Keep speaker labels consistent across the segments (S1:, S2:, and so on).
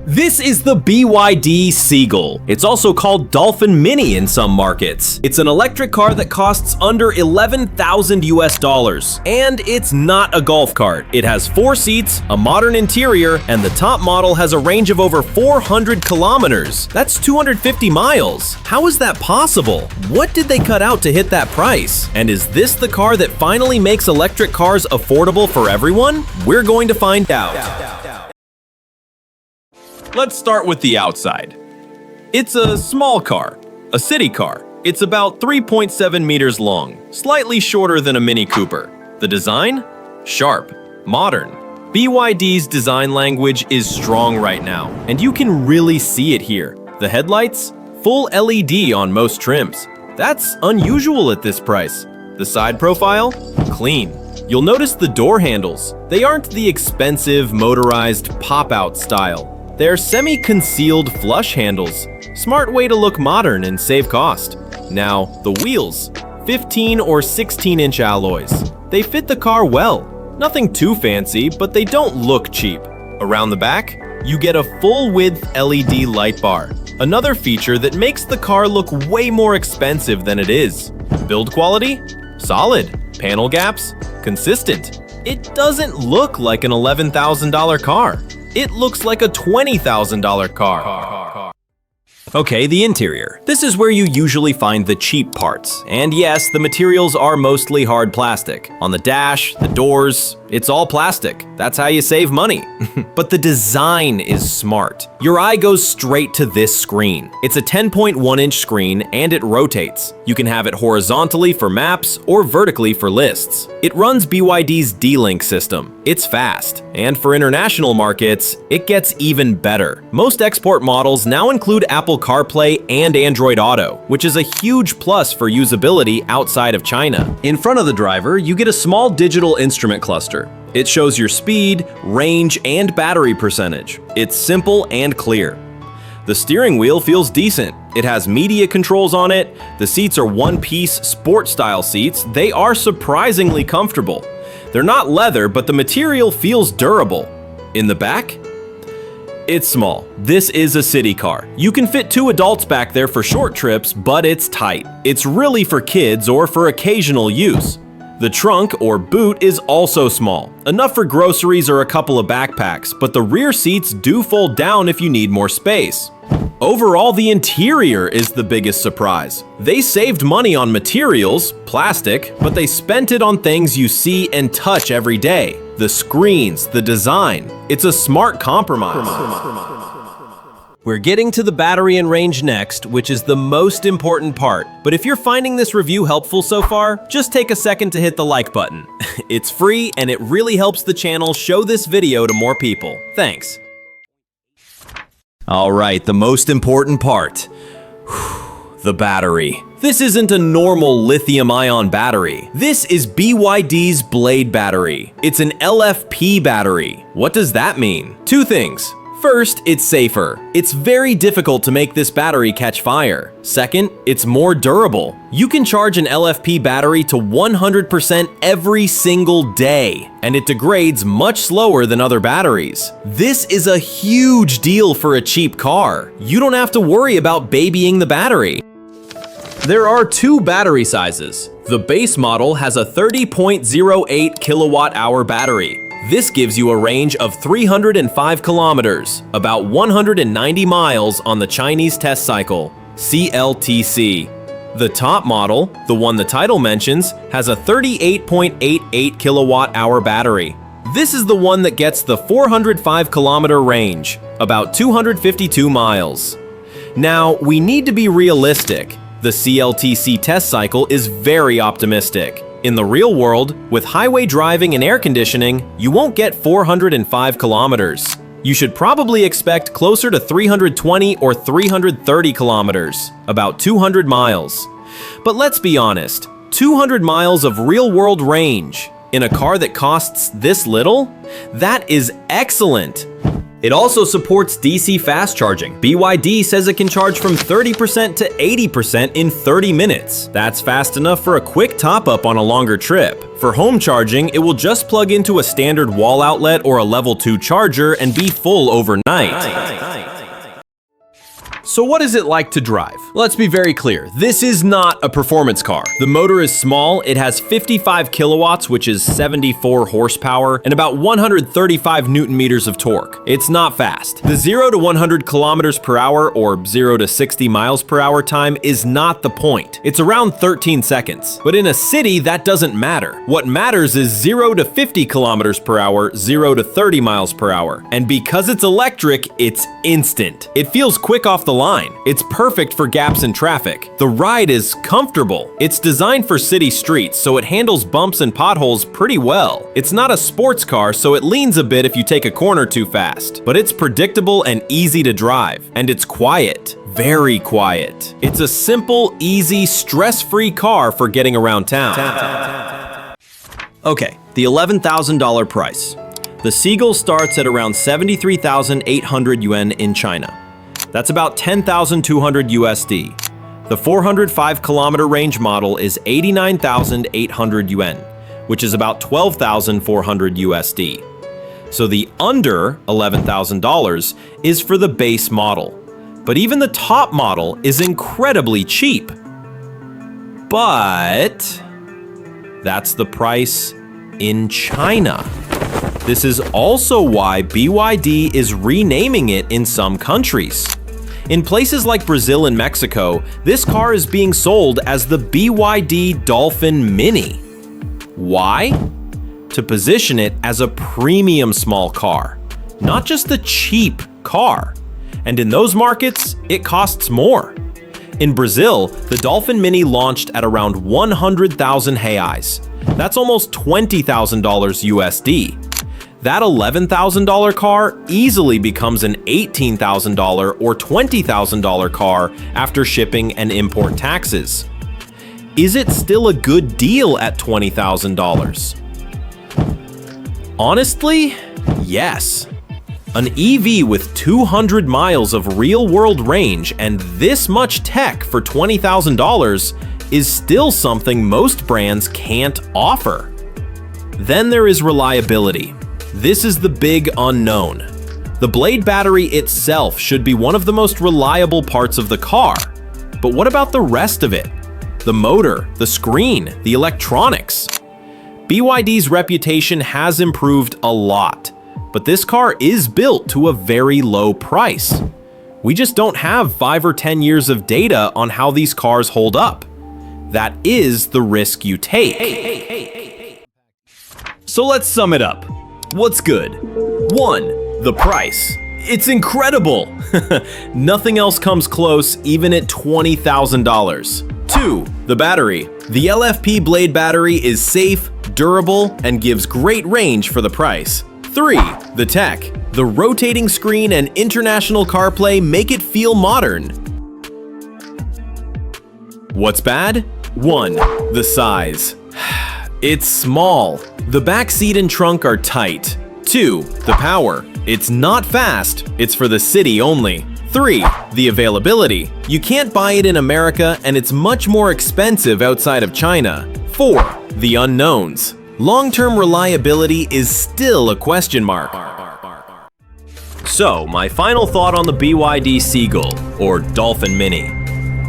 S1: This is the BYD Seagull. It's also called Dolphin Mini in some markets. It's an electric car that costs under $11,000 US. And it's not a golf cart. It has 4 seats, a modern interior, and the top model has a range of over 400 kilometers. That's 250 miles. How is that possible? What did they cut out to hit that price? And is this the car that finally makes electric cars affordable for everyone? We're going to find out. Let's start with the outside. It's a small car, a city car. It's about 3.7 meters long, slightly shorter than a Mini Cooper. The design? Sharp, modern. BYD's design language is strong right now, and you can really see it here. The headlights? Full LED on most trims. That's unusual at this price. The side profile? Clean. You'll notice the door handles. They aren't the expensive, motorized pop-out style. They're semi-concealed flush handles. Smart way to look modern and save cost. Now, the wheels. 15 or 16-inch alloys. They fit the car well. Nothing too fancy, but they don't look cheap. Around the back, you get a full-width LED light bar. Another feature that makes the car look way more expensive than it is. Build quality? Solid. Panel gaps? Consistent. It doesn't look like an $11,000 car. It looks like a $20,000 car. Okay, the interior. This is where you usually find the cheap parts. And yes, the materials are mostly hard plastic. On the dash, the doors, it's all plastic. That's how you save money. But the design is smart. Your eye goes straight to this screen. It's a 10.1-inch screen and it rotates. You can have it horizontally for maps or vertically for lists. It runs BYD's D-Link system. It's fast. And for international markets, it gets even better. Most export models now include Apple CarPlay and Android Auto, which is a huge plus for usability outside of China. In front of the driver, you get a small digital instrument cluster. It shows your speed, range, and battery percentage. It's simple and clear. The steering wheel feels decent. It has media controls on it. The seats are one-piece sport-style seats. They are surprisingly comfortable. They're not leather, but the material feels durable. In the back? It's small. This is a city car. You can fit 2 adults back there for short trips, but it's tight. It's really for kids or for occasional use. The trunk or boot is also small, enough for groceries or a couple of backpacks, but the rear seats do fold down if you need more space. Overall, the interior is the biggest surprise. They saved money on materials, plastic, but they spent it on things you see and touch every day. The screens, the design. It's a smart compromise. We're getting to the battery and range next, which is the most important part. But if you're finding this review helpful so far, just take a second to hit the like button. It's free and it really helps the channel show this video to more people. Thanks. All right, the most important part. The battery. This isn't a normal lithium-ion battery. This is BYD's Blade Battery. It's an LFP battery. What does that mean? 2 things. First, it's safer. It's very difficult to make this battery catch fire. Second, it's more durable. You can charge an LFP battery to 100% every single day, and it degrades much slower than other batteries. This is a huge deal for a cheap car. You don't have to worry about babying the battery. There are 2 battery sizes. The base model has a 30.08 kilowatt-hour battery. This gives you a range of 305 kilometers, about 190 miles on the Chinese test cycle, CLTC. The top model, the one the title mentions, has a 38.88 kilowatt-hour battery. This is the one that gets the 405 kilometer range, about 252 miles. Now, we need to be realistic. The CLTC test cycle is very optimistic. In the real world, with highway driving and air conditioning, you won't get 405 kilometers. You should probably expect closer to 320 or 330 kilometers, about 200 miles. But let's be honest, 200 miles of real-world range in a car that costs this little? That is excellent. It also supports DC fast charging. BYD says it can charge from 30% to 80% in 30 minutes. That's fast enough for a quick top-up on a longer trip. For home charging, it will just plug into a standard wall outlet or a level 2 charger and be full overnight. So what is it like to drive? Let's be very clear, this is not a performance car. The motor is small, it has 55 kilowatts, which is 74 horsepower, and about 135 newton meters of torque. It's not fast. The 0 to 100 kilometers per hour or 0 to 60 miles per hour time is not the point. It's around 13 seconds. But in a city, that doesn't matter. What matters is 0 to 50 kilometers per hour, 0 to 30 miles per hour. And because it's electric, it's instant. It feels quick off the line. It's perfect for gaps in traffic. The ride is comfortable. It's designed for city streets, so it handles bumps and potholes pretty well. It's not a sports car, so it leans a bit if you take a corner too fast. But it's predictable and easy to drive. And it's quiet. Very quiet. It's a simple, easy, stress-free car for getting around town. Okay, the $11,000 price. The Seagull starts at around 73,800 yuan in China. That's about 10,200 USD. The 405 kilometer range model is 89,800 yuan, which is about 12,400 USD. So the under $11,000 is for the base model. But even the top model is incredibly cheap. But that's the price in China. This is also why BYD is renaming it in some countries. In places like Brazil and Mexico, this car is being sold as the BYD Dolphin Mini. Why? To position it as a premium small car, not just a cheap car. And in those markets, it costs more. In Brazil, the Dolphin Mini launched at around 100,000 reais. That's almost $20,000 USD. That $11,000 car easily becomes an $18,000 or $20,000 car after shipping and import taxes. Is it still a good deal at $20,000? Honestly, yes. An EV with 200 miles of real-world range and this much tech for $20,000 is still something most brands can't offer. Then there is reliability. This is the big unknown. The Blade Battery itself should be one of the most reliable parts of the car. But what about the rest of it? The motor, the screen, the electronics? BYD's reputation has improved a lot, but this car is built to a very low price. We just don't have 5 or 10 years of data on how these cars hold up. That is the risk you take. So let's sum it up. What's good? 1. The price. It's incredible! Nothing else comes close, even at $20,000. 2. The battery. The LFP Blade Battery is safe, durable, and gives great range for the price. 3. The tech. The rotating screen and international CarPlay make it feel modern. What's bad? 1. The size. It's small. The back seat and trunk are tight. 2. The power. It's not fast. It's for the city only. 3. The availability. You can't buy it in America and it's much more expensive outside of China. 4. The unknowns. Long-term reliability is still a question mark. So, my final thought on the BYD Seagull, or Dolphin Mini.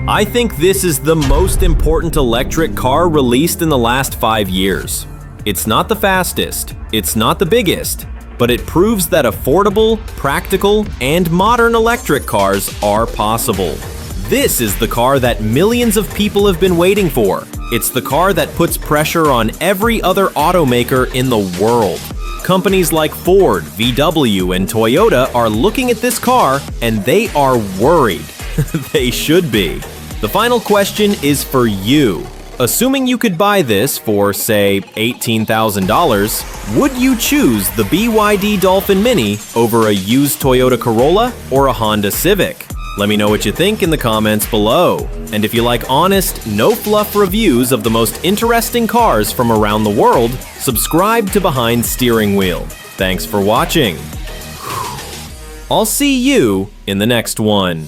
S1: I think this is the most important electric car released in the last 5 years. It's not the fastest, it's not the biggest, but it proves that affordable, practical, and modern electric cars are possible. This is the car that millions of people have been waiting for. It's the car that puts pressure on every other automaker in the world. Companies like Ford, VW, and Toyota are looking at this car and they are worried. They should be. The final question is for you. Assuming you could buy this for, say, $18,000, would you choose the BYD Dolphin Mini over a used Toyota Corolla or a Honda Civic? Let me know what you think in the comments below. And if you like honest, no-fluff reviews of the most interesting cars from around the world, subscribe to Behind Steering Wheel. Thanks for watching. I'll see you in the next one.